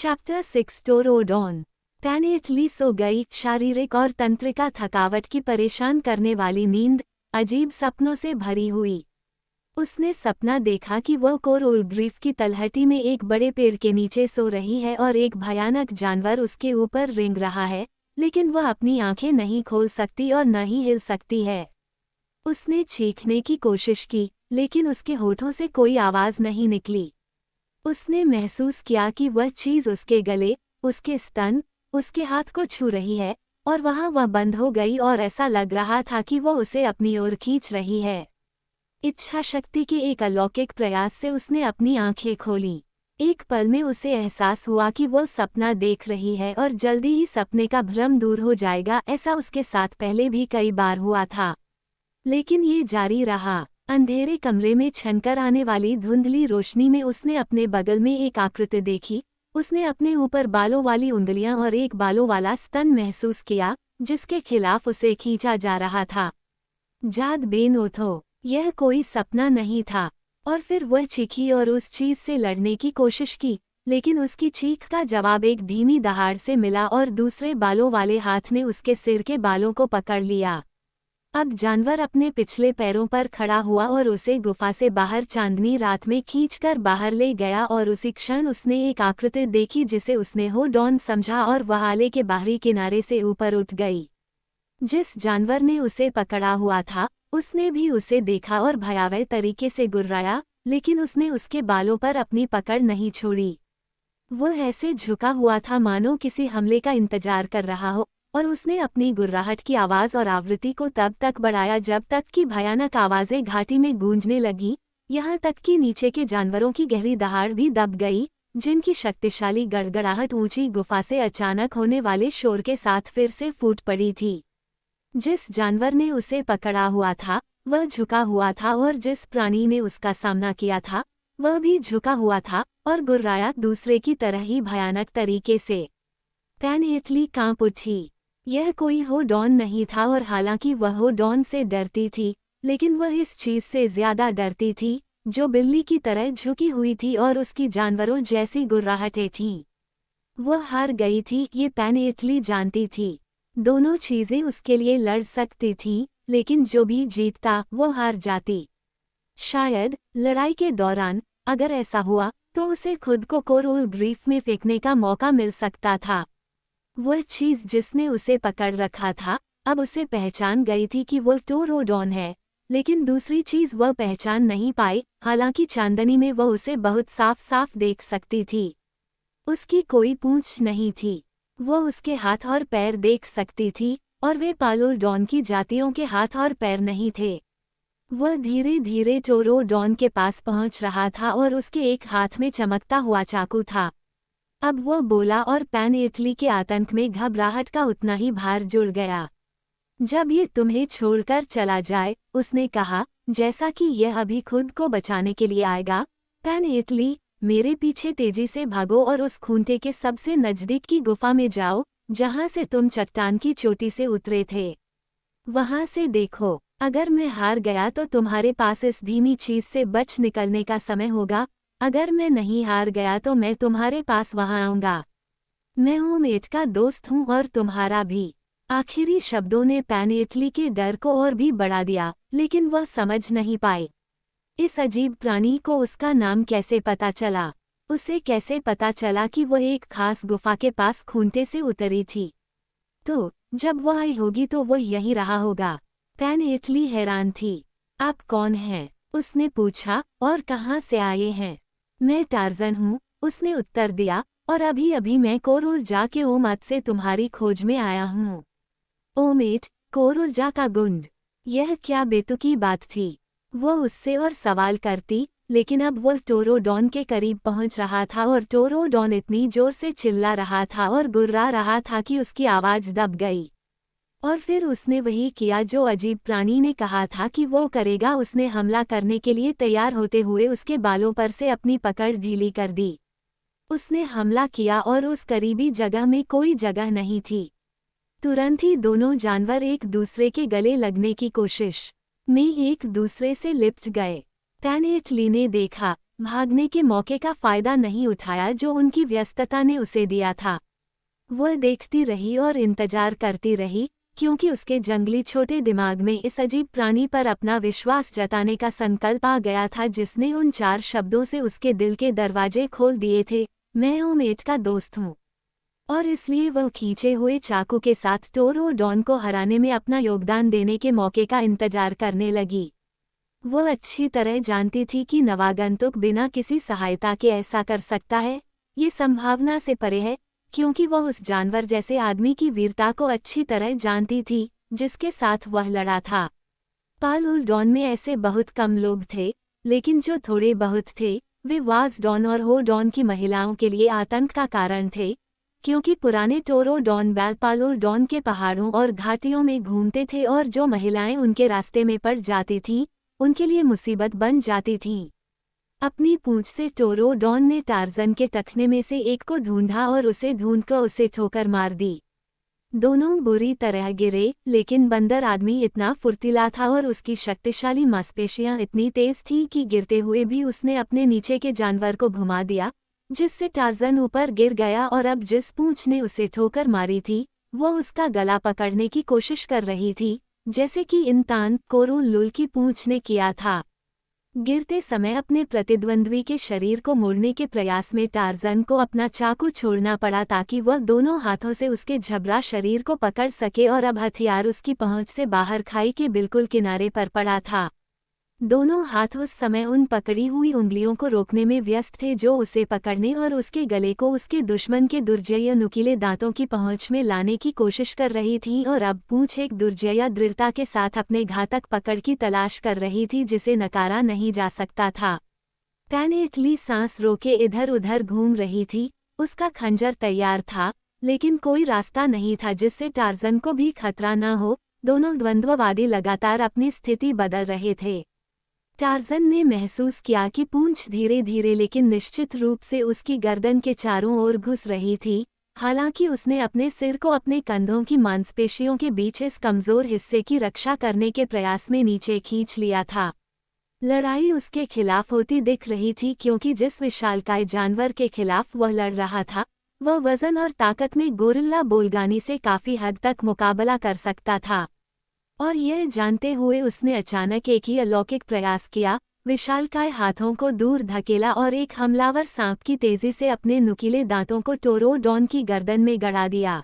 Chapter 6 टोरोडॉन। पैनियटली सो गई। शारीरिक और तंत्रिका थकावट की परेशान करने वाली नींद अजीब सपनों से भरी हुई। उसने सपना देखा कि वह कोरल रीफ की तलहटी में एक बड़े पेड़ के नीचे सो रही है और एक भयानक जानवर उसके ऊपर रेंग रहा है, लेकिन वह अपनी आंखें नहीं खोल सकती और न ही हिल सकती है। उसने चीखने की कोशिश की, लेकिन उसके होठों से कोई आवाज नहीं निकली। उसने महसूस किया कि वह चीज उसके गले, उसके स्तन, उसके हाथ को छू रही है, और वहां वह बंद हो गई और ऐसा लग रहा था कि वह उसे अपनी ओर खींच रही है। इच्छा शक्ति के एक अलौकिक प्रयास से उसने अपनी आंखें खोलीं। एक पल में उसे एहसास हुआ कि वह सपना देख रही है और जल्दी ही सपने का भ्रम दूर हो जाएगा। ऐसा उसके साथ पहले भी कई बार हुआ था, लेकिन ये जारी रहा। अंधेरे कमरे में छनकर आने वाली धुंधली रोशनी में उसने अपने बगल में एक आकृति देखी। उसने अपने ऊपर बालों वाली उंगलियां और एक बालों वाला स्तन महसूस किया, जिसके खिलाफ उसे खींचा जा रहा था। जाद बेन ओथो, यह कोई सपना नहीं था। और फिर वह चीखी और उस चीज से लड़ने की कोशिश की, लेकिन उसकी चीख का जवाब एक धीमी दहाड़ से मिला और दूसरे बालों वाले हाथ ने उसके सिर के बालों को पकड़ लिया। अब जानवर अपने पिछले पैरों पर खड़ा हुआ और उसे गुफा से बाहर चांदनी रात में खींचकर बाहर ले गया, और उसी क्षण उसने एक आकृति देखी जिसे उसने होडॉन समझा और वह आले के बाहरी किनारे से ऊपर उठ गई। जिस जानवर ने उसे पकड़ा हुआ था, उसने भी उसे देखा और भयावह तरीके से गुर्राया, लेकिन उसने उसके बालों पर अपनी पकड़ नहीं छोड़ी। वह ऐसे झुका हुआ था मानो किसी हमले का इंतजार कर रहा हो, और उसने अपनी गुर्राहट की आवाज़ और आवृत्ति को तब तक बढ़ाया जब तक कि भयानक आवाज़ें घाटी में गूंजने लगीं, यहाँ तक कि नीचे के जानवरों की गहरी दहाड़ भी दब गई, जिनकी शक्तिशाली गड़गड़ाहट ऊंची गुफा से अचानक होने वाले शोर के साथ फिर से फूट पड़ी थी। जिस जानवर ने उसे पकड़ा हुआ था, वह झुका हुआ था, और जिस प्राणी ने उसका सामना किया था, वह भी झुका हुआ था और गुर्राया दूसरे की तरह ही भयानक तरीके से। पैनियटली कांप उठी। यह कोई होडॉन नहीं था, और हालांकि वह होडॉन से डरती थी, लेकिन वह इस चीज से ज्यादा डरती थी, जो बिल्ली की तरह झुकी हुई थी और उसकी जानवरों जैसी गुर्राहटें थीं। वह हार गई थी, ये पैनियटली जानती थी। दोनों चीजें उसके लिए लड़ सकती थीं, लेकिन जो भी जीतता वो हार जाती। शायद लड़ाई के दौरान अगर ऐसा हुआ तो उसे खुद को कोरल रीफ में फेंकने का मौका मिल सकता था। वह चीज जिसने उसे पकड़ रखा था अब उसे पहचान गई थी कि वह टोरोडॉन है, लेकिन दूसरी चीज वह पहचान नहीं पाई। हालांकि चांदनी में वह उसे बहुत साफ साफ देख सकती थी। उसकी कोई पूंछ नहीं थी। वह उसके हाथ और पैर देख सकती थी, और वे पालोडॉन की जातियों के हाथ और पैर नहीं थे। वह धीरे धीरे टोरोडॉन के पास पहुंच रहा था और उसके एक हाथ में चमकता हुआ चाकू था। अब वह बोला, और पैनियटली के आतंक में घबराहट का उतना ही भार जुड़ गया। जब ये तुम्हें छोड़कर चला जाए, उसने कहा, जैसा कि यह अभी खुद को बचाने के लिए आएगा। पैनियटली, मेरे पीछे तेजी से भागो और उस खूंटे के सबसे नजदीक की गुफा में जाओ, जहां से तुम चट्टान की चोटी से उतरे थे। वहां से देखो। अगर मैं हार गया तो तुम्हारे पास इस धीमी चीज से बच निकलने का समय होगा। अगर मैं नहीं हार गया तो मैं तुम्हारे पास वहां आऊंगा। मैं ओमेट का दोस्त हूं और तुम्हारा भी। आखिरी शब्दों ने पैनियटली के डर को और भी बढ़ा दिया, लेकिन वह समझ नहीं पाई। इस अजीब प्राणी को उसका नाम कैसे पता चला? उसे कैसे पता चला कि वह एक खास गुफा के पास खूंटे से उतरी थी? तो जब वह आई होगी तो वह यहीं रहा होगा। पैनियटली हैरान थी। आप कौन हैं? उसने पूछा, और कहाँ से आए हैं? मैं टार्जन हूँ, उसने उत्तर दिया, और अभी अभी मैं कोरोलजा के ओमट से तुम्हारी खोज में आया हूँ। ओमेट, कोरोलजा का गुंड। यह क्या बेतुकी बात थी? वह उससे और सवाल करती, लेकिन अब वह टोरोडॉन के करीब पहुंच रहा था, और टोरोडॉन इतनी जोर से चिल्ला रहा था और गुर्रा रहा था कि उसकी आवाज दब गई। और फिर उसने वही किया जो अजीब प्राणी ने कहा था कि वो करेगा। उसने हमला करने के लिए तैयार होते हुए उसके बालों पर से अपनी पकड़ ढीली कर दी। उसने हमला किया और उस करीबी जगह में कोई जगह नहीं थी। तुरंत ही दोनों जानवर एक दूसरे के गले लगने की कोशिश में एक दूसरे से लिपट गए। पैनियटली ने देखा, भागने के मौके का फायदा नहीं उठाया जो उनकी व्यस्तता ने उसे दिया था। वह देखती रही और इंतजार करती रही, क्योंकि उसके जंगली छोटे दिमाग में इस अजीब प्राणी पर अपना विश्वास जताने का संकल्प आ गया था जिसने उन 4 शब्दों से उसके दिल के दरवाजे खोल दिए थे, मैं ओमेट का दोस्त हूँ। और इसलिए वह खींचे हुए चाकू के साथ टोरोडॉन को हराने में अपना योगदान देने के मौके का इंतजार करने लगी। वह अच्छी तरह जानती थी कि नवागंतुक बिना किसी सहायता के ऐसा कर सकता है, ये संभावना से परे है, क्योंकि वह उस जानवर जैसे आदमी की वीरता को अच्छी तरह जानती थी, जिसके साथ वह लड़ा था। पालुरडॉन में ऐसे बहुत कम लोग थे, लेकिन जो थोड़े बहुत थे, वे वाज़डॉन और होडॉन की महिलाओं के लिए आतंक का कारण थे, क्योंकि पुराने टोरोडॉन बैल पालुरडॉन के पहाड़ों और घाटियों में घूमते थे और जो महिलाएं उनके रास्ते में पड़ जाती थीं, उनके लिए मुसीबत बन जाती थीं। अपनी पूंछ से टोरोडॉन ने टार्जन के टखने में से एक को ढूंढा और उसे ढूंढकर उसे ठोकर मार दी। दोनों बुरी तरह गिरे, लेकिन बंदर आदमी इतना फुर्तीला था और उसकी शक्तिशाली मांसपेशियां इतनी तेज थीं कि गिरते हुए भी उसने अपने नीचे के जानवर को घुमा दिया, जिससे टार्जन ऊपर गिर गया और अब जिस पूंछ ने उसे ठोकर मारी थी, वो उसका गला पकड़ने की कोशिश कर रही थी, जैसे कि इंसान कोरुलुल की पूंछ ने किया था। गिरते समय अपने प्रतिद्वंद्वी के शरीर को मोड़ने के प्रयास में टार्जन को अपना चाकू छोड़ना पड़ा ताकि वह दोनों हाथों से उसके झबरा शरीर को पकड़ सके और अब हथियार उसकी पहुंच से बाहर खाई के बिल्कुल किनारे पर पड़ा था। दोनों हाथ उस समय उन पकड़ी हुई उंगलियों को रोकने में व्यस्त थे जो उसे पकड़ने और उसके गले को उसके दुश्मन के दुर्जय नुकीले दांतों की पहुंच में लाने की कोशिश कर रही थी और अब पूंछ एक दुर्जय दृढ़ता के साथ अपने घातक पकड़ की तलाश कर रही थी जिसे नकारा नहीं जा सकता था। पैनेटली सांस रोके इधर उधर घूम रही थी, उसका खंजर तैयार था, लेकिन कोई रास्ता नहीं था जिससे टार्जन को भी खतरा न हो। दोनों द्वंद्ववादी लगातार अपनी स्थिति बदल रहे थे। टार्जन ने महसूस किया कि पूंछ धीरे धीरे लेकिन निश्चित रूप से उसकी गर्दन के चारों ओर घुस रही थी, हालांकि उसने अपने सिर को अपने कंधों की मांसपेशियों के बीच इस कमजोर हिस्से की रक्षा करने के प्रयास में नीचे खींच लिया था। लड़ाई उसके खिलाफ होती दिख रही थी क्योंकि जिस विशालकाय जानवर के खिलाफ वह लड़ रहा था, वह वजन और ताकत में गोरिल्ला बोलगानी से काफी हद तक मुकाबला कर सकता था। और यह जानते हुए उसने अचानक एक ही अलौकिक प्रयास किया, विशालकाय हाथों को दूर धकेला और एक हमलावर सांप की तेजी से अपने नुकीले दांतों को टोरोडॉन की गर्दन में गड़ा दिया।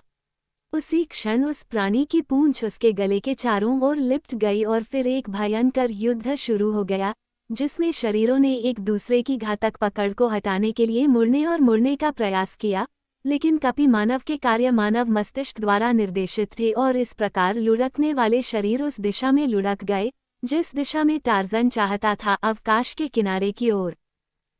उसी क्षण उस प्राणी की पूंछ उसके गले के चारों ओर लिपट गई और फिर एक भयंकर युद्ध शुरू हो गया, जिसमें शरीरों ने एक दूसरे की घातक पकड़ को हटाने के लिए मुड़ने का प्रयास किया, लेकिन कपि मानव के कार्य मानव मस्तिष्क द्वारा निर्देशित थे और इस प्रकार लुढ़कने वाले शरीर उस दिशा में लुढ़क गए जिस दिशा में टार्जन चाहता था, अवकाश के किनारे की ओर।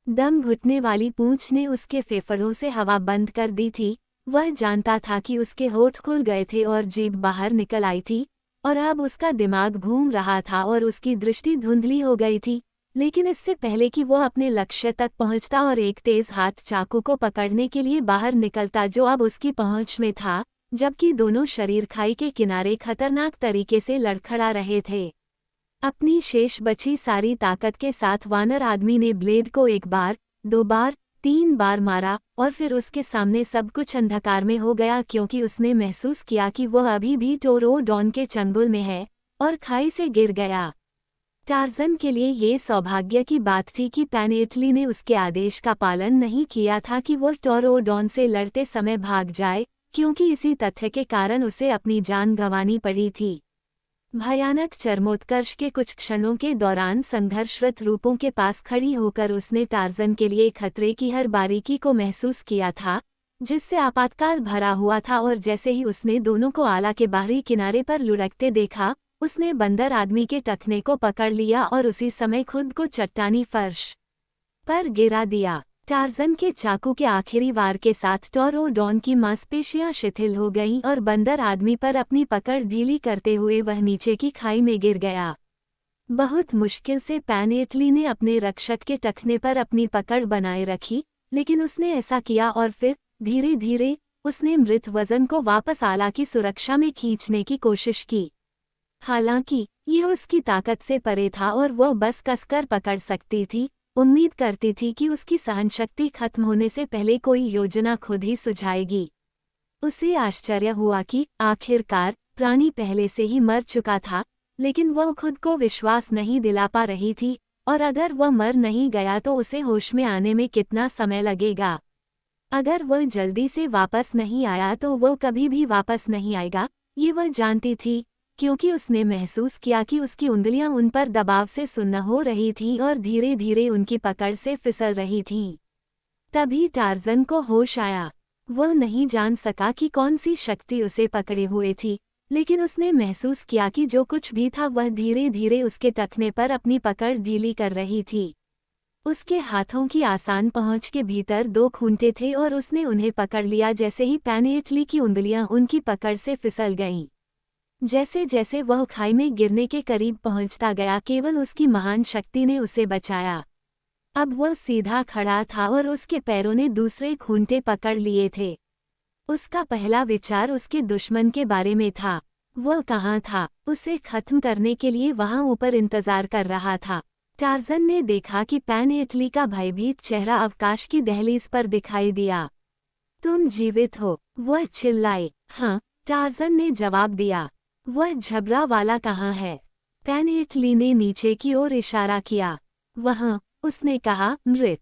दम घुटने वाली पूंछ ने उसके फेफड़ों से हवा बंद कर दी थी। वह जानता था कि उसके होठ खुल गए थे और जीभ बाहर निकल आई थी, और अब उसका दिमाग घूम रहा था और उसकी दृष्टि धुंधली हो गई थी। लेकिन इससे पहले कि वह अपने लक्ष्य तक पहुंचता और एक तेज हाथ चाकू को पकड़ने के लिए बाहर निकलता जो अब उसकी पहुंच में था, जबकि दोनों शरीर खाई के किनारे खतरनाक तरीके से लड़खड़ा रहे थे। अपनी शेष बची सारी ताकत के साथ वानर आदमी ने ब्लेड को 1 बार, 2 बार, 3 बार मारा और फिर उसके सामने सब कुछ अंधकार में हो गया क्योंकि उसने महसूस किया कि वह अभी भी टोरोडॉन के चंगुल में है और खाई से गिर गया। टार्जन के लिए ये सौभाग्य की बात थी कि पैनेटली ने उसके आदेश का पालन नहीं किया था कि वो टोरोडॉन से लड़ते समय भाग जाए, क्योंकि इसी तथ्य के कारण उसे अपनी जान गंवानी पड़ी थी। भयानक चरमोत्कर्ष के कुछ क्षणों के दौरान संघर्षरत रूपों के पास खड़ी होकर उसने टार्जन के लिए खतरे की हर बारीकी को महसूस किया था, जिससे आपातकाल भरा हुआ था। और जैसे ही उसने दोनों को आला के बाहरी किनारे पर लुढ़कते देखा, उसने बंदर आदमी के टखने को पकड़ लिया और उसी समय खुद को चट्टानी फर्श पर गिरा दिया। टार्जन के चाकू के आखिरी वार के साथ टोरोडॉन की मांसपेशियां शिथिल हो गईं और बंदर आदमी पर अपनी पकड़ ढीली करते हुए वह नीचे की खाई में गिर गया। बहुत मुश्किल से पैनेटली ने अपने रक्षक के टखने पर अपनी पकड़ बनाए रखी, लेकिन उसने ऐसा किया और फिर धीरे धीरे उसने मृत वजन को वापस आला की सुरक्षा में खींचने की कोशिश की। हालांकि यह उसकी ताकत से परे था और वह बस कसकर पकड़ सकती थी। उम्मीद करती थी कि उसकी सहनशक्ति खत्म होने से पहले कोई योजना खुद ही सुझाएगी। उसे आश्चर्य हुआ कि आखिरकार प्राणी पहले से ही मर चुका था, लेकिन वह खुद को विश्वास नहीं दिला पा रही थी, और अगर वह मर नहीं गया तो उसे होश में आने में कितना समय लगेगा। अगर वह जल्दी से वापस नहीं आया तो वह कभी भी वापस नहीं आएगा, ये वह जानती थी, क्योंकि उसने महसूस किया कि उसकी उंगलियां उन पर दबाव से सुन्न हो रही थीं और धीरे धीरे उनकी पकड़ से फिसल रही थीं। तभी टार्ज़न को होश आया। वह नहीं जान सका कि कौन सी शक्ति उसे पकड़े हुए थी, लेकिन उसने महसूस किया कि जो कुछ भी था वह धीरे धीरे उसके टखने पर अपनी पकड़ ढीली कर रही थी। उसके हाथों की आसान पहुंच के भीतर 2 खूंटे थे और उसने उन्हें पकड़ लिया। जैसे ही पैनियटली की उंगलियां उनकी पकड़ से फिसल गईं, जैसे जैसे वह खाई में गिरने के करीब पहुंचता गया, केवल उसकी महान शक्ति ने उसे बचाया। अब वह सीधा खड़ा था और उसके पैरों ने दूसरे खूंटे पकड़ लिए थे। उसका पहला विचार उसके दुश्मन के बारे में था। वह कहाँ था? उसे खत्म करने के लिए वहां ऊपर इंतजार कर रहा था। टार्ज़न ने देखा कि पैनियटली का भयभीत चेहरा अवकाश की दहलीज पर दिखाई दिया। तुम जीवित हो? वह चिल्लाई। हाँ, टार्ज़न ने जवाब दिया। वह झबरा वाला कहाँ है? पैनियटली ने नीचे की ओर इशारा किया। वहाँ, उसने कहा। मृत?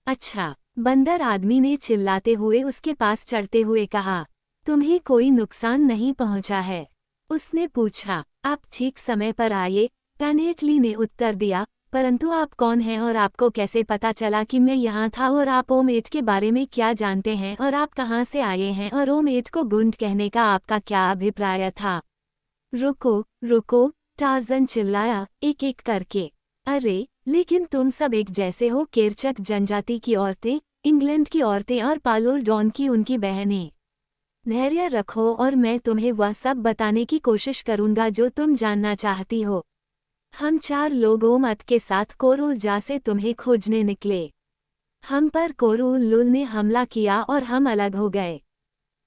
अच्छा, बंदर आदमी ने चिल्लाते हुए उसके पास चढ़ते हुए कहा। तुम्हें कोई नुकसान नहीं पहुंचा है? उसने पूछा। आप ठीक समय पर आए, पैनियटली ने उत्तर दिया, परंतु आप कौन हैं और आपको कैसे पता चला कि मैं यहाँ था, और आप ओमेट के बारे में क्या जानते हैं, और आप कहाँ से आए हैं, और ओमेट को गुंड कहने का आपका क्या अभिप्राय था? रुको, रुको, टार्ज़न चिल्लाया, एक एक करके। अरे, लेकिन तुम सब एक जैसे हो। केरचक जनजाति की औरतें, इंग्लैंड की औरतें और पालोल डॉन की उनकी बहनें। धैर्य रखो और मैं तुम्हें वह सब बताने की कोशिश करूंगा जो तुम जानना चाहती हो। हम 4 लोग ओमत के साथ कोरुल जा से तुम्हें खोजने निकले। हम पर कोरुल लुल ने हमला किया और हम अलग हो गए।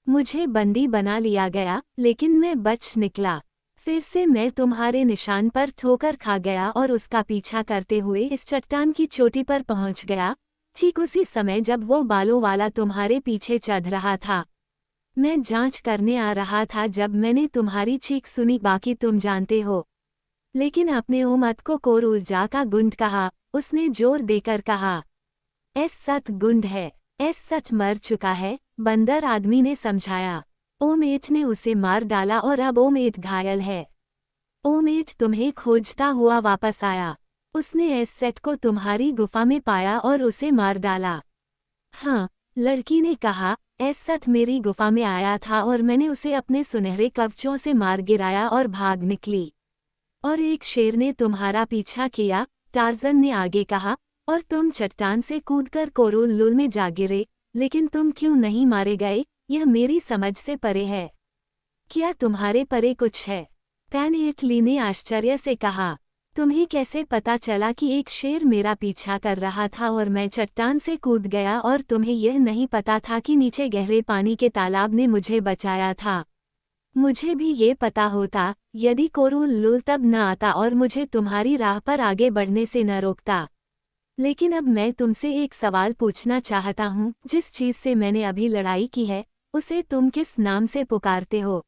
मुझे बंदी बना लिया गया, लेकिन मैं बच निकला। फिर से मैं तुम्हारे निशान पर ठोकर खा गया और उसका पीछा करते हुए इस चट्टान की चोटी पर पहुंच गया, ठीक उसी समय जब वो बालों वाला तुम्हारे पीछे चढ़ रहा था। मैं जांच करने आ रहा था जब मैंने तुम्हारी चीख सुनी। बाकी तुम जानते हो। लेकिन अपने ओमत को कोरुल जा का गुंड कहा, उसने जोर देकर कहा। एस सत गुंड है। एस सट मर चुका है, बंदर आदमी ने समझाया। ओमेट ने उसे मार डाला और अब ओमेट घायल है। ओमेट तुम्हें खोजता हुआ वापस आया। उसने एस सेट को तुम्हारी गुफा में पाया और उसे मार डाला। हाँ, लड़की ने कहा, एस सट मेरी गुफा में आया था और मैंने उसे अपने सुनहरे कवचों से मार गिराया और भाग निकली। और एक शेर ने तुम्हारा पीछा किया, टार्ज़न ने आगे कहा, और तुम चट्टान से कूदकर कोरुल लुल में जा गिरे। लेकिन तुम क्यों नहीं मारे गए, यह मेरी समझ से परे है। क्या तुम्हारे परे कुछ है? पैनियटली ने आश्चर्य से कहा। तुम्हें कैसे पता चला कि एक शेर मेरा पीछा कर रहा था और मैं चट्टान से कूद गया, और तुम्हें यह नहीं पता था कि नीचे गहरे पानी के तालाब ने मुझे बचाया था? मुझे भी ये पता होता, यदि कोरुल लुल तब न आता और मुझे तुम्हारी राह पर आगे बढ़ने से न रोकता। लेकिन अब मैं तुमसे एक सवाल पूछना चाहता हूँ। जिस चीज़ से मैंने अभी लड़ाई की है, उसे तुम किस नाम से पुकारते हो?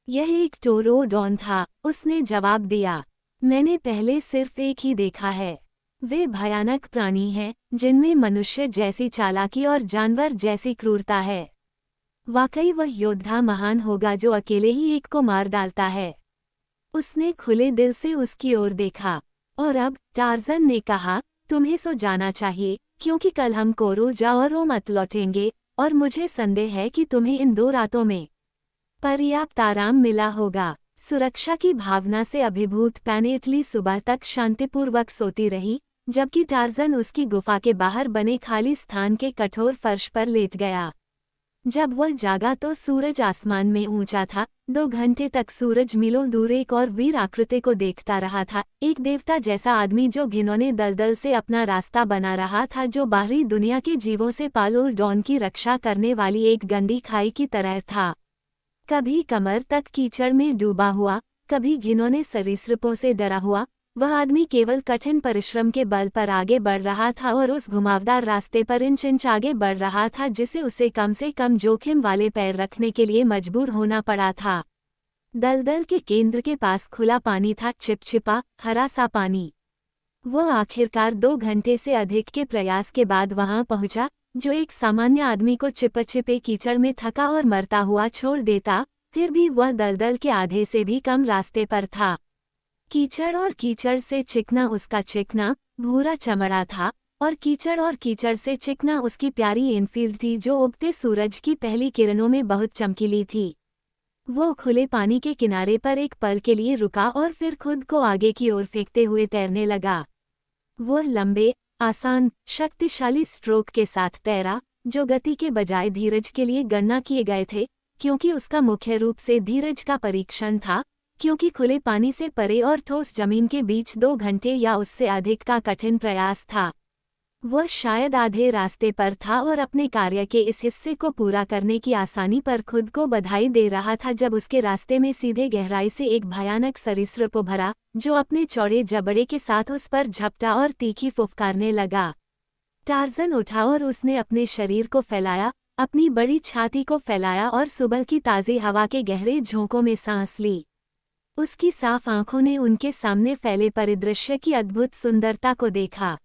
यह एक टोरोडॉन था, उसने जवाब दिया। मैंने पहले सिर्फ एक ही देखा है। वे भयानक प्राणी हैं, जिनमें मनुष्य जैसी चालाकी और जानवर जैसी क्रूरता है। वाकई वह योद्धा महान होगा जो अकेले ही एक को मार डालता है। उसने खुले दिल से उसकी ओर देखा। और अब, टार्ज़न ने कहा, तुम्हें सो जाना चाहिए, क्योंकि कल हम कोरुल जा और ओमत लौटेंगे, और मुझे संदेह है कि तुम्हें इन 2 रातों में पर्याप्त आराम मिला होगा। सुरक्षा की भावना से अभिभूत पैनियटली सुबह तक शांतिपूर्वक सोती रही, जबकि टार्ज़न उसकी गुफा के बाहर बने खाली स्थान के कठोर फर्श पर लेट गया। जब वह जागा तो सूरज आसमान में ऊंचा था। 2 घंटे तक सूरज मीलों दूर एक और वीर आकृति को देखता रहा था, एक देवता जैसा आदमी जो घिनौने दलदल से अपना रास्ता बना रहा था, जो बाहरी दुनिया के जीवों से पालोल डॉन की रक्षा करने वाली एक गंदी खाई की तरह था। कभी कमर तक कीचड़ में डूबा हुआ, कभी घिनौने सरीसृपों से डरा हुआ, वह आदमी केवल कठिन परिश्रम के बल पर आगे बढ़ रहा था और उस घुमावदार रास्ते पर इंच इंच आगे बढ़ रहा था जिसे उसे कम से कम जोखिम वाले पैर रखने के लिए मजबूर होना पड़ा था। दलदल के केंद्र के पास खुला पानी था, चिपचिपा हरा सा पानी। वह आखिरकार 2 घंटे से अधिक के प्रयास के बाद वहां पहुंचा, जो एक सामान्य आदमी को चिपचिपे कीचड़ में थका और मरता हुआ छोड़ देता। फिर भी वह दलदल के आधे से भी कम रास्ते पर था। कीचड़ और कीचड़ से चिकना उसका चिकना भूरा चमड़ा था, और कीचड़ और कीचड़ से चिकना उसकी प्यारी एनफील्ड थी जो उगते सूरज की पहली किरणों में बहुत चमकीली थी। वो खुले पानी के किनारे पर एक पल के लिए रुका और फिर खुद को आगे की ओर फेंकते हुए तैरने लगा। वो लंबे, आसान, शक्तिशाली स्ट्रोक के साथ तैरा, जो गति के बजाय धीरज के लिए गणना किए गए थे, क्योंकि उसका मुख्य रूप से धीरज का परीक्षण था, क्योंकि खुले पानी से परे और ठोस जमीन के बीच 2 घंटे या उससे अधिक का कठिन प्रयास था। वह शायद आधे रास्ते पर था और अपने कार्य के इस हिस्से को पूरा करने की आसानी पर खुद को बधाई दे रहा था जब उसके रास्ते में सीधे गहराई से एक भयानक सरीसृप उभरा, जो अपने चौड़े जबड़े के साथ उस पर झपटा और तीखी फुफकारने लगा। टार्ज़न उठा और उसने अपने शरीर को फैलाया, अपनी बड़ी छाती को फैलाया और सुबह की ताज़ी हवा के गहरे झोंकों में सांस ली। उसकी साफ आंखों ने उनके सामने फैले परिदृश्य की अद्भुत सुंदरता को देखा।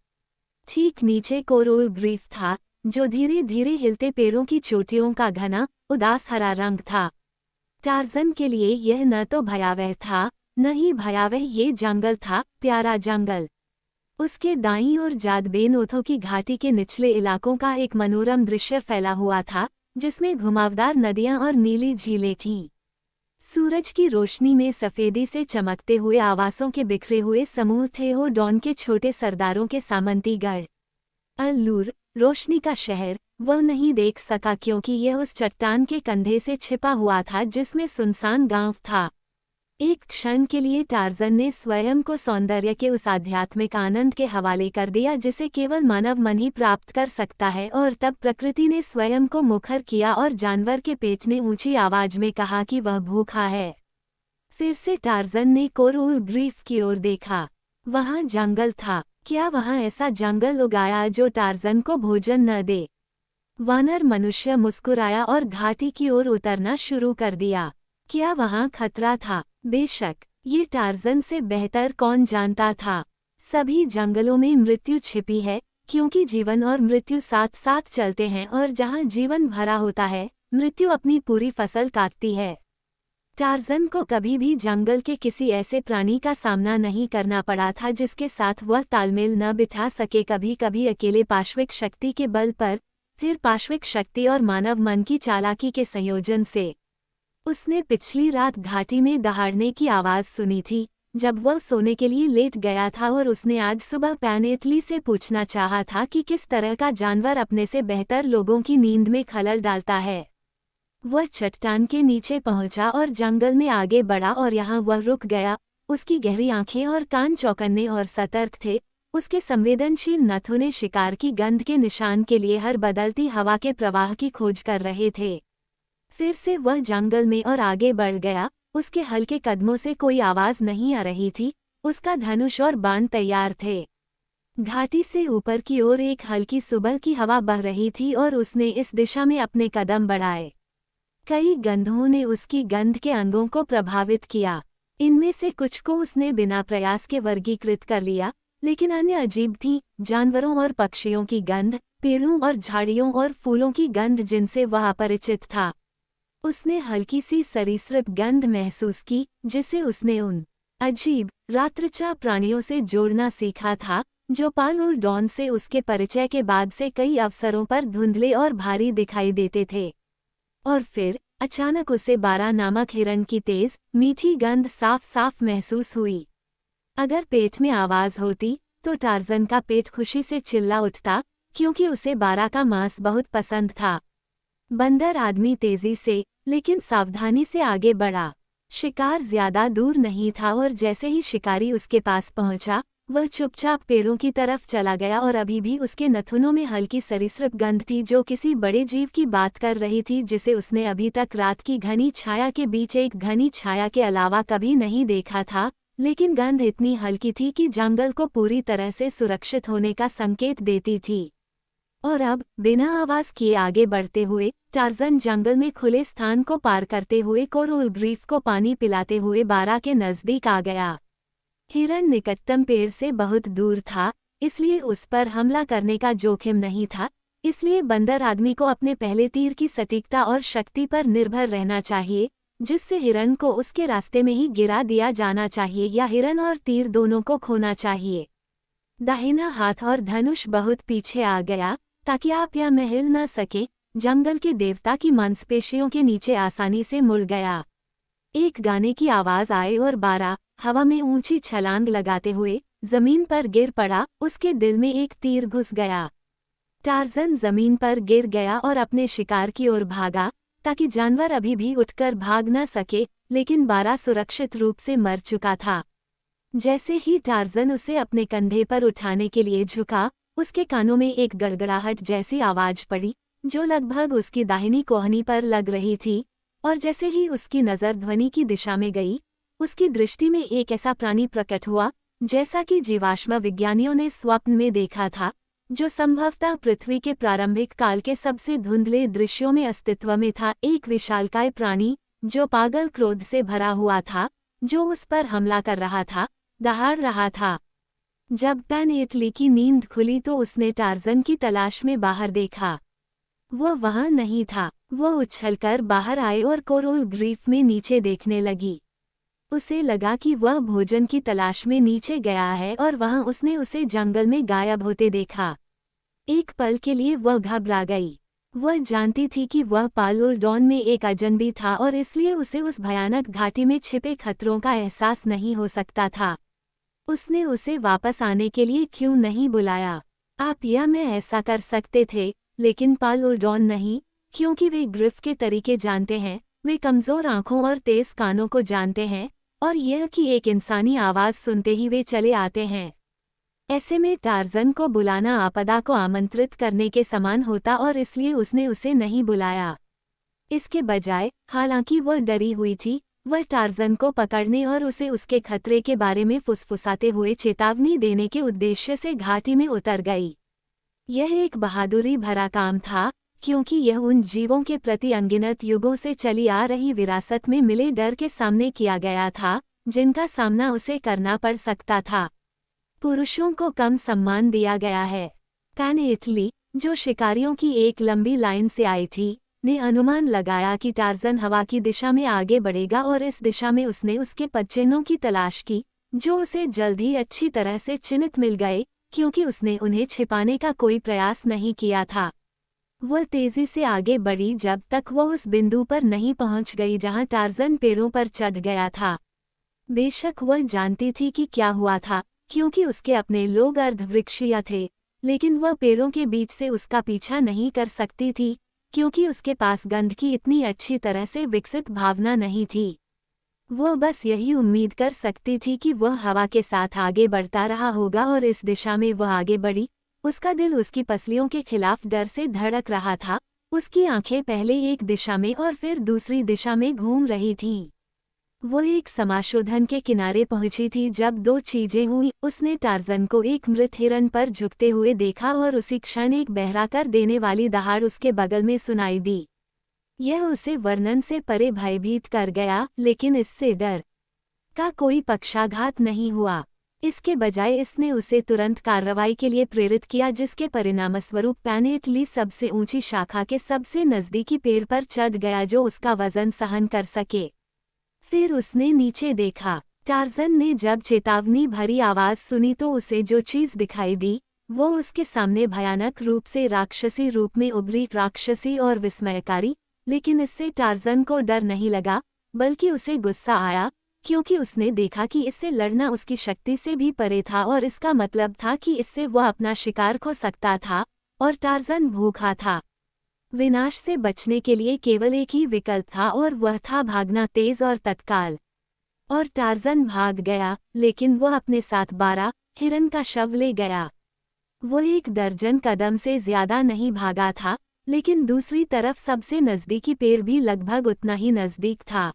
ठीक नीचे कोरल रीफ था, जो धीरे धीरे हिलते पेड़ों की चोटियों का घना, उदास हरा रंग था। टार्ज़न के लिए यह न तो भयावह था, न ही भयावह ये जंगल था, प्यारा जंगल। उसके दाईं ओर जादबेन ओथो की घाटी के निचले इलाकों का एक मनोरम दृश्य फैला हुआ था, जिसमें घुमावदार नदियां और नीली झीलें थीं। सूरज की रोशनी में सफ़ेदी से चमकते हुए आवासों के बिखरे हुए समूह थे और डॉन के छोटे सरदारों के सामंती गढ़। अल्लूर, रोशनी का शहर, वह नहीं देख सका क्योंकि यह उस चट्टान के कंधे से छिपा हुआ था जिसमें सुनसान गांव था। एक क्षण के लिए टार्ज़न ने स्वयं को सौंदर्य के उस आध्यात्मिक आनंद के हवाले कर दिया जिसे केवल मानव मन ही प्राप्त कर सकता है, और तब प्रकृति ने स्वयं को मुखर किया और जानवर के पेट ने ऊंची आवाज में कहा कि वह भूखा है। फिर से टार्ज़न ने कोरल रीफ की ओर देखा। वहां जंगल था। क्या वहां ऐसा जंगल उगाया जो टार्ज़न को भोजन न दे? वानर मनुष्य मुस्कुराया और घाटी की ओर उतरना शुरू कर दिया। क्या वहां खतरा था? बेशक, ये टार्ज़न से बेहतर कौन जानता था। सभी जंगलों में मृत्यु छिपी है, क्योंकि जीवन और मृत्यु साथ साथ चलते हैं, और जहां जीवन भरा होता है, मृत्यु अपनी पूरी फसल काटती है। टार्ज़न को कभी भी जंगल के किसी ऐसे प्राणी का सामना नहीं करना पड़ा था जिसके साथ वह तालमेल न बिठा सके। कभी कभी अकेले पाश्विक शक्ति के बल पर, फिर पाश्विक शक्ति और मानव मन की चालाकी के संयोजन से। उसने पिछली रात घाटी में दहाड़ने की आवाज़ सुनी थी, जब वह सोने के लिए लेट गया था, और उसने आज सुबह पैनेटली से पूछना चाहा था कि किस तरह का जानवर अपने से बेहतर लोगों की नींद में खलल डालता है। वह चट्टान के नीचे पहुंचा और जंगल में आगे बढ़ा, और यहाँ वह रुक गया। उसकी गहरी आंखें और कान चौकन्ने और सतर्क थे। उसके संवेदनशील नथुने ने शिकार की गंध के निशान के लिए हर बदलती हवा के प्रवाह की खोज कर रहे थे। फिर से वह जंगल में और आगे बढ़ गया। उसके हल्के कदमों से कोई आवाज नहीं आ रही थी। उसका धनुष और बाण तैयार थे। घाटी से ऊपर की ओर एक हल्की सुबह की हवा बह रही थी और उसने इस दिशा में अपने कदम बढ़ाए। कई गंधों ने उसकी गंध के अंगों को प्रभावित किया। इनमें से कुछ को उसने बिना प्रयास के वर्गीकृत कर लिया, लेकिन अन्य अजीब थीं। जानवरों और पक्षियों की गंध, पेड़ों और झाड़ियों और फूलों की गंध जिनसे वह अपरिचित था। उसने हल्की सी सरीसृप गंध महसूस की, जिसे उसने उन अजीब रात्रिचा प्राणियों से जोड़ना सीखा था जो पाल और डॉन से उसके परिचय के बाद से कई अवसरों पर धुंधले और भारी दिखाई देते थे। और फिर अचानक उसे बारा नामक हिरण की तेज मीठी गंध साफ साफ महसूस हुई। अगर पेट में आवाज होती तो टार्ज़न का पेट खुशी से चिल्ला उठता, क्योंकि उसे बारा का मांस बहुत पसंद था। बंदर आदमी तेजी से लेकिन सावधानी से आगे बढ़ा। शिकार ज्यादा दूर नहीं था, और जैसे ही शिकारी उसके पास पहुंचा, वह चुपचाप पेड़ों की तरफ चला गया, और अभी भी उसके नथुनों में हल्की सरीसृप गंध थी जो किसी बड़े जीव की बात कर रही थी जिसे उसने अभी तक रात की घनी छाया के बीच एक घनी छाया के अलावा कभी नहीं देखा था। लेकिन गंध इतनी हल्की थी कि जंगल को पूरी तरह से सुरक्षित होने का संकेत देती थी। और अब बिना आवाज किए आगे बढ़ते हुए टार्ज़न जंगल में खुले स्थान को पार करते हुए कोरल रीफ को पानी पिलाते हुए बारा के नजदीक आ गया। हिरन निकटतम पेड़ से बहुत दूर था, इसलिए उस पर हमला करने का जोखिम नहीं था। इसलिए बंदर आदमी को अपने पहले तीर की सटीकता और शक्ति पर निर्भर रहना चाहिए, जिससे हिरन को उसके रास्ते में ही गिरा दिया जाना चाहिए या हिरन और तीर दोनों को खोना चाहिए। दाहिना हाथ और धनुष बहुत पीछे आ गया ताकि आप या मैं हिल न सके। जंगल के देवता की मांसपेशियों के नीचे आसानी से मुड़ गया। एक गाने की आवाज आई और बारा हवा में ऊंची छलांग लगाते हुए जमीन पर गिर पड़ा। उसके दिल में एक तीर घुस गया। टार्ज़न जमीन पर गिर गया और अपने शिकार की ओर भागा ताकि जानवर अभी भी उठकर भाग न सके, लेकिन बारा सुरक्षित रूप से मर चुका था। जैसे ही टार्ज़न उसे अपने कंधे पर उठाने के लिए झुका, उसके कानों में एक गड़गड़ाहट जैसी आवाज पड़ी जो लगभग उसकी दाहिनी कोहनी पर लग रही थी। और जैसे ही उसकी नज़र ध्वनि की दिशा में गई, उसकी दृष्टि में एक ऐसा प्राणी प्रकट हुआ जैसा कि जीवाश्म विज्ञानियों ने स्वप्न में देखा था, जो संभवतः पृथ्वी के प्रारंभिक काल के सबसे धुंधले दृश्यों में अस्तित्व में था। एक विशालकाय प्राणी जो पागल क्रोध से भरा हुआ था, जो उस पर हमला कर रहा था, दहाड़ रहा था। जब पैन-एटली की नींद खुली तो उसने टार्ज़न की तलाश में बाहर देखा। वह वहां नहीं था। वह उछलकर बाहर आए और कोरल रीफ में नीचे देखने लगी। उसे लगा कि वह भोजन की तलाश में नीचे गया है और वहां उसने उसे जंगल में गायब होते देखा। एक पल के लिए वह घबरा गई। वह जानती थी कि वह पालोल डॉन में एक अजनबी था और इसलिए उसे उस भयानक घाटी में छिपे खतरों का एहसास नहीं हो सकता था। उसने उसे वापस आने के लिए क्यों नहीं बुलाया? आप या मैं ऐसा कर सकते थे, लेकिन पालोल डॉन नहीं, क्योंकि वे ग्रिफ के तरीके जानते हैं। वे कमज़ोर आंखों और तेज कानों को जानते हैं, और यह कि एक इंसानी आवाज़ सुनते ही वे चले आते हैं। ऐसे में टार्ज़न को बुलाना आपदा को आमंत्रित करने के समान होता और इसलिए उसने उसे नहीं बुलाया। इसके बजाय, हालांकि वह डरी हुई थी, वह टार्ज़न को पकड़ने और उसे उसके खतरे के बारे में फुसफुसाते हुए चेतावनी देने के उद्देश्य से घाटी में उतर गई। यह एक बहादुरी भरा काम था, क्योंकि यह उन जीवों के प्रति अनगिनत युगों से चली आ रही विरासत में मिले डर के सामने किया गया था, जिनका सामना उसे करना पड़ सकता था। पुरुषों को कम सम्मान दिया गया है। पैन-एटली, जो शिकारियों की एक लंबी लाइन से आई थी, ने अनुमान लगाया कि टार्ज़न हवा की दिशा में आगे बढ़ेगा और इस दिशा में उसने उसके पदचिह्नों की तलाश की, जो उसे जल्द ही अच्छी तरह से चिन्हित मिल गए, क्योंकि उसने उन्हें छिपाने का कोई प्रयास नहीं किया था। वह तेजी से आगे बढ़ी जब तक वह उस बिंदु पर नहीं पहुंच गई जहां टार्ज़न पेड़ों पर चढ़ गया था। बेशक वह जानती थी कि क्या हुआ था, क्योंकि उसके अपने लोग अर्धवृक्षीय थे, लेकिन वह पेड़ों के बीच से उसका पीछा नहीं कर सकती थी, क्योंकि उसके पास गंध की इतनी अच्छी तरह से विकसित भावना नहीं थी। वह बस यही उम्मीद कर सकती थी कि वह हवा के साथ आगे बढ़ता रहा होगा और इस दिशा में वह आगे बढ़ी। उसका दिल उसकी पसलियों के खिलाफ डर से धड़क रहा था। उसकी आंखें पहले एक दिशा में और फिर दूसरी दिशा में घूम रही थीं। वह एक समाशोधन के किनारे पहुंची थी जब दो चीजें हुई। उसने टार्ज़न को एक मृत हिरन पर झुकते हुए देखा और उसी क्षण एक बहरा कर देने वाली दहाड़ उसके बगल में सुनाई दी। यह उसे वर्णन से परे भयभीत कर गया, लेकिन इससे डर का कोई पक्षाघात नहीं हुआ। इसके बजाय इसने उसे तुरंत कार्रवाई के लिए प्रेरित किया, जिसके परिणामस्वरूप पैन-एटली सबसे ऊंची शाखा के सबसे नज़दीकी पेड़ पर चढ़ गया जो उसका वजन सहन कर सके। फिर उसने नीचे देखा। टार्ज़न ने जब चेतावनी भरी आवाज़ सुनी तो उसे जो चीज़ दिखाई दी, वो उसके सामने भयानक रूप से राक्षसी रूप में उभरी, राक्षसी और विस्मयकारी। लेकिन इससे टार्ज़न को डर नहीं लगा, बल्कि उसे गुस्सा आया, क्योंकि उसने देखा कि इससे लड़ना उसकी शक्ति से भी परे था और इसका मतलब था कि इससे वह अपना शिकार खो सकता था, और टार्ज़न भूखा था। विनाश से बचने के लिए केवल एक ही विकल्प था और वह था भागना, तेज और तत्काल। और टार्ज़न भाग गया, लेकिन वह अपने साथ 12 हिरन का शव ले गया। वह 1 दर्जन कदम से ज्यादा नहीं भागा था, लेकिन दूसरी तरफ सबसे नज़दीकी पेड़ भी लगभग उतना ही नज़दीक था।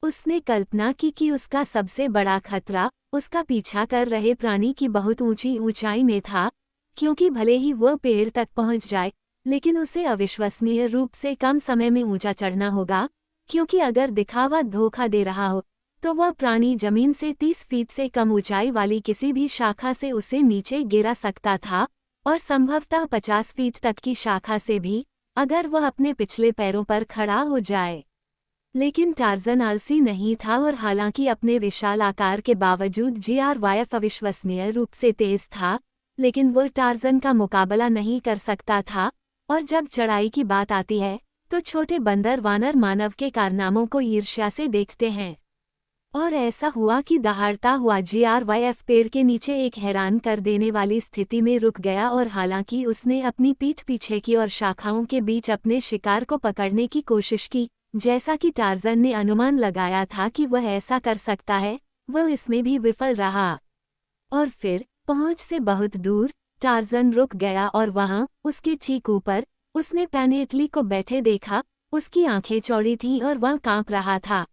उसने कल्पना की कि उसका सबसे बड़ा खतरा उसका पीछा कर रहे प्राणी की बहुत ऊंची ऊंचाई में था, क्योंकि भले ही वह पेड़ तक पहुंच जाए, लेकिन उसे अविश्वसनीय रूप से कम समय में ऊंचा चढ़ना होगा, क्योंकि अगर दिखावा धोखा दे रहा हो तो वह प्राणी जमीन से 30 फीट से कम ऊंचाई वाली किसी भी शाखा से उसे नीचे गिरा सकता था, और संभवतः 50 फीट तक की शाखा से भी, अगर वह अपने पिछले पैरों पर खड़ा हो जाए। लेकिन टार्ज़न आलसी नहीं था, और हालांकि अपने विशाल आकार के बावजूद जीआरवाईएफ अविश्वसनीय रूप से तेज था, लेकिन वह टार्ज़न का मुकाबला नहीं कर सकता था। और जब चढ़ाई की बात आती है तो छोटे बंदर वानर मानव के कारनामों को ईर्ष्या से देखते हैं। और ऐसा हुआ कि दहाड़ता हुआ जीआरवाईएफ पेड़ के नीचे एक हैरान कर देने वाली स्थिति में रुक गया, और हालांकि उसने अपनी पीठ पीछे की और शाखाओं के बीच अपने शिकार को पकड़ने की कोशिश की, जैसा कि टार्ज़न ने अनुमान लगाया था कि वह ऐसा कर सकता है, वह इसमें भी विफल रहा। और फिर पहुंच से बहुत दूर टार्ज़न रुक गया, और वहां उसके ठीक ऊपर उसने पैनेटली को बैठे देखा। उसकी आंखें चौड़ी थीं और वह कांप रहा था।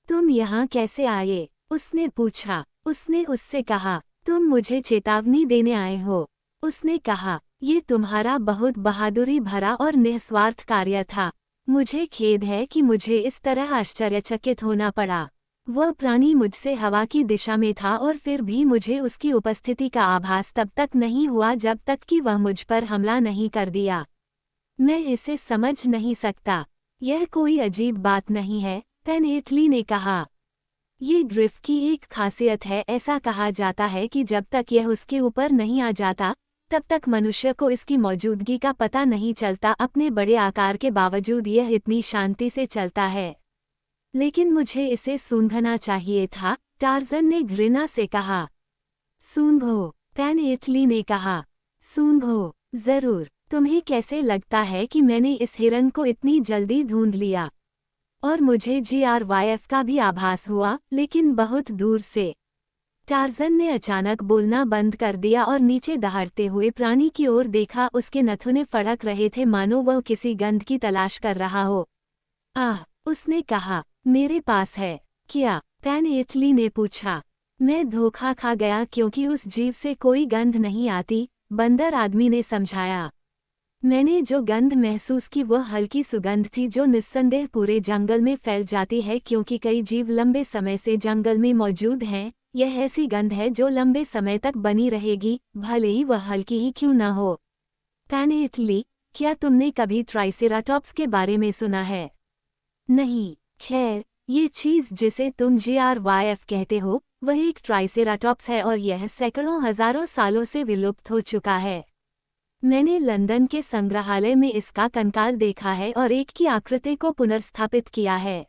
तुम यहाँ कैसे आए? उसने पूछा। उसने उससे कहा, तुम मुझे चेतावनी देने आए हो। उसने कहा, ये तुम्हारा बहुत बहादुरी भरा और निस्वार्थ कार्य था। मुझे खेद है कि मुझे इस तरह आश्चर्यचकित होना पड़ा। वह प्राणी मुझसे हवा की दिशा में था, और फिर भी मुझे उसकी उपस्थिति का आभास तब तक नहीं हुआ जब तक कि वह मुझ पर हमला नहीं कर दिया। मैं इसे समझ नहीं सकता। यह कोई अजीब बात नहीं है, पैनेटली ने कहा। ये ड्रिफ्ट की एक खासियत है। ऐसा कहा जाता है कि जब तक यह उसके ऊपर नहीं आ जाता, तब तक मनुष्य को इसकी मौजूदगी का पता नहीं चलता। अपने बड़े आकार के बावजूद यह इतनी शांति से चलता है। लेकिन मुझे इसे सूंघना चाहिए था, टार्ज़न ने घृणा से कहा। सूंघो, पैनेटली ने कहा। सूंघो, जरूर। तुम्हें कैसे लगता है कि मैंने इस हिरन को इतनी जल्दी ढूंढ लिया? और मुझे जीआरवाईएफ का भी आभास हुआ, लेकिन बहुत दूर से। टार्ज़न ने अचानक बोलना बंद कर दिया और नीचे दहाड़ते हुए प्राणी की ओर देखा। उसके नथुने फड़क रहे थे, मानो वह किसी गंध की तलाश कर रहा हो। आह, उसने कहा, मेरे पास है। क्या? पैनेटली ने पूछा। मैं धोखा खा गया क्योंकि उस जीव से कोई गंध नहीं आती, बंदर आदमी ने समझाया। मैंने जो गंध महसूस की वह हल्की सुगंध थी जो निस्संदेह पूरे जंगल में फैल जाती है, क्योंकि कई जीव लंबे समय से जंगल में मौजूद हैं। यह ऐसी गंध है जो लंबे समय तक बनी रहेगी, भले ही वह हल्की ही क्यों न हो। पैनेटली, क्या तुमने कभी ट्राइसेराटॉप्स के बारे में सुना है? नहीं। खैर, ये चीज़ जिसे तुम जीआरवाईएफ कहते हो, वह एक ट्राइसेराटॉप्स है, और यह सैकड़ों हजारों सालों से विलुप्त हो चुका है। मैंने लंदन के संग्रहालय में इसका कंकाल देखा है और एक की आकृति को पुनर्स्थापित किया है।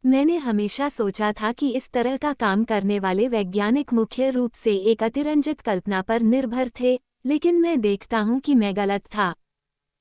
मैंने हमेशा सोचा था कि इस तरह का काम करने वाले वैज्ञानिक मुख्य रूप से एक अतिरंजित कल्पना पर निर्भर थे, लेकिन मैं देखता हूं कि मैं गलत था।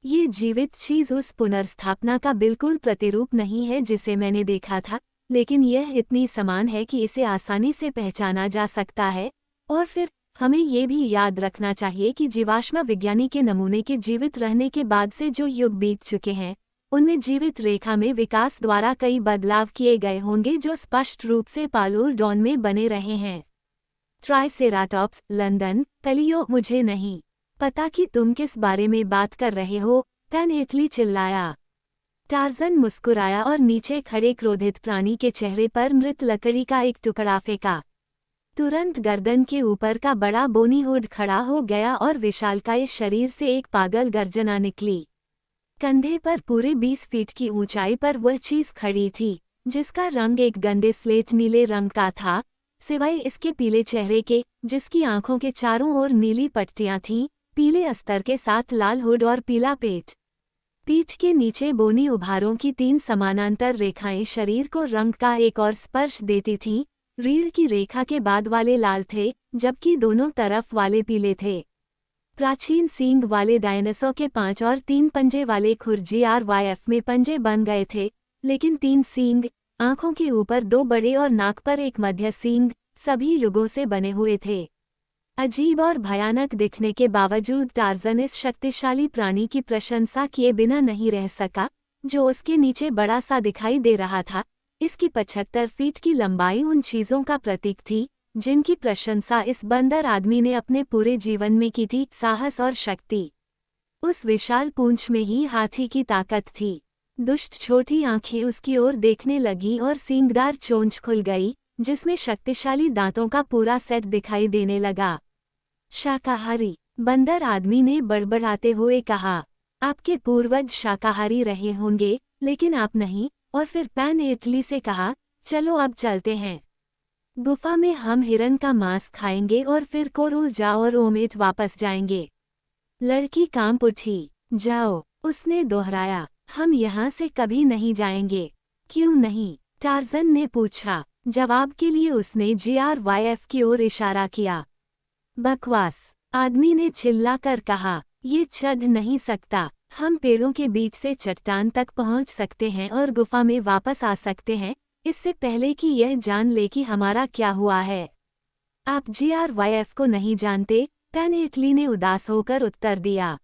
ये जीवित चीज़ उस पुनर्स्थापना का बिल्कुल प्रतिरूप नहीं है जिसे मैंने देखा था, लेकिन यह इतनी समान है कि इसे आसानी से पहचाना जा सकता है। और फिर हमें ये भी याद रखना चाहिए कि जीवाश्म विज्ञानी के नमूने के जीवित रहने के बाद से जो युग बीत चुके हैं, उनमें जीवित रेखा में विकास द्वारा कई बदलाव किए गए होंगे जो स्पष्ट रूप से पालोडॉन में बने रहे हैं। Triceratops, London, palaeo. मुझे नहीं पता कि तुम किस बारे में बात कर रहे हो, पैनेटली चिल्लाया। टार्ज़न मुस्कुराया और नीचे खड़े क्रोधित प्राणी के चेहरे पर मृत लकड़ी का एक टुकड़ा फेंका। तुरंत गर्दन के ऊपर का बड़ा बोनी हुड खड़ा हो गया और विशालकाय शरीर से एक पागल गर्जना निकली। कंधे पर पूरे 20 फीट की ऊंचाई पर वह चीज खड़ी थी, जिसका रंग एक गंदे स्लेट नीले रंग का था, सिवाय इसके पीले चेहरे के, जिसकी आंखों के चारों ओर नीली पट्टियां थीं, पीले अस्तर के साथ लाल हुड और पीला पेट। पीठ के नीचे बोनी उभारों की 3 समानांतर रेखाएं शरीर को रंग का एक और स्पर्श देती थीं। रीढ़ की रेखा के बाद वाले लाल थे, जबकि दोनों तरफ वाले पीले थे। प्राचीन सींग वाले डायनासोर के 5 और 3 पंजे वाले खुर जीआरवाईएफ में पंजे बन गए थे, लेकिन 3 सींग, आंखों के ऊपर 2 बड़े और नाक पर एक मध्य सींग, सभी युगों से बने हुए थे। अजीब और भयानक दिखने के बावजूद टार्ज़न इस शक्तिशाली प्राणी की प्रशंसा किए बिना नहीं रह सका, जो उसके नीचे बड़ा सा दिखाई दे रहा था, इसकी 75 फीट की लंबाई उन चीजों का प्रतीक थी जिनकी प्रशंसा इस बंदर आदमी ने अपने पूरे जीवन में की थी, साहस और शक्ति। उस विशाल पूंछ में ही हाथी की ताकत थी। दुष्ट छोटी आंखें उसकी ओर देखने लगी और सींगदार चोंच खुल गई, जिसमें शक्तिशाली दांतों का पूरा सेट दिखाई देने लगा। शाकाहारी, बंदर आदमी ने बड़बड़ाते हुए कहा। आपके पूर्वज शाकाहारी रहे होंगे, लेकिन आप नहीं। और फिर पैन इटली से कहा, चलो अब चलते हैं। गुफा में हम हिरन का मांस खाएंगे और फिर कोरुलजा और ओमेट वापस जाएंगे। लड़की कांप उठी। जाओ, उसने दोहराया। हम यहाँ से कभी नहीं जाएंगे। क्यों नहीं? टार्जन ने पूछा। जवाब के लिए उसने GRYF की ओर इशारा किया। बकवास, आदमी ने चिल्लाकर कहा। ये चढ़ नहीं सकता। हम पेड़ों के बीच से चट्टान तक पहुंच सकते हैं और गुफा में वापस आ सकते हैं, इससे पहले कि यह जान ले कि हमारा क्या हुआ है। आप GRYF को नहीं जानते, पैन इटली ने उदास होकर उत्तर दिया।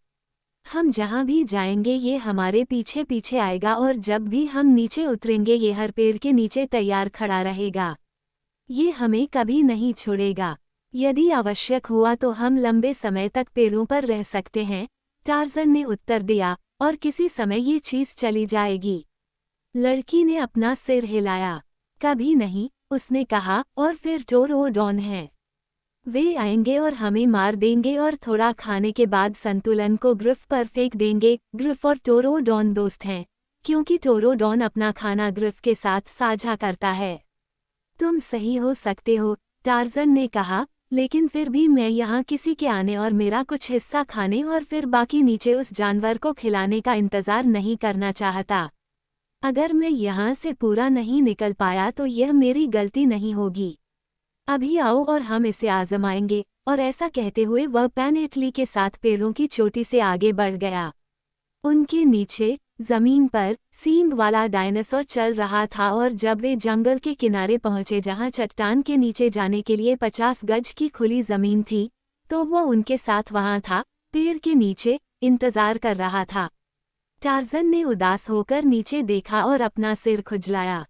हम जहाँ भी जाएंगे ये हमारे पीछे पीछे आएगा और जब भी हम नीचे उतरेंगे ये हर पेड़ के नीचे तैयार खड़ा रहेगा। ये हमें कभी नहीं छोड़ेगा। यदि आवश्यक हुआ तो हम लंबे समय तक पेड़ों पर रह सकते हैं, टार्जन ने उत्तर दिया, और किसी समय ये चीज चली जाएगी। लड़की ने अपना सिर हिलाया। कभी नहीं, उसने कहा, और फिर टोरोडॉन है। वे आएंगे और हमें मार देंगे और थोड़ा खाने के बाद संतुलन को ग्रिफ पर फेंक देंगे। ग्रिफ और टोरोडॉन दोस्त हैं, क्योंकि टोरोडॉन अपना खाना ग्रिफ के साथ साझा करता है। तुम सही हो सकते हो, टार्जन ने कहा, लेकिन फिर भी मैं यहाँ किसी के आने और मेरा कुछ हिस्सा खाने और फिर बाकी नीचे उस जानवर को खिलाने का इंतजार नहीं करना चाहता। अगर मैं यहाँ से पूरा नहीं निकल पाया तो यह मेरी गलती नहीं होगी। अभी आओ और हम इसे आजमाएंगे। और ऐसा कहते हुए वह पैन इटली के साथ पेड़ों की चोटी से आगे बढ़ गया। उनके नीचे जमीन पर सींग वाला डायनासोर चल रहा था और जब वे जंगल के किनारे पहुंचे जहां चट्टान के नीचे जाने के लिए 50 गज की खुली जमीन थी, तो वो उनके साथ वहां था, पेड़ के नीचे, इंतजार कर रहा था। टार्जन ने उदास होकर नीचे देखा और अपना सिर खुजलाया।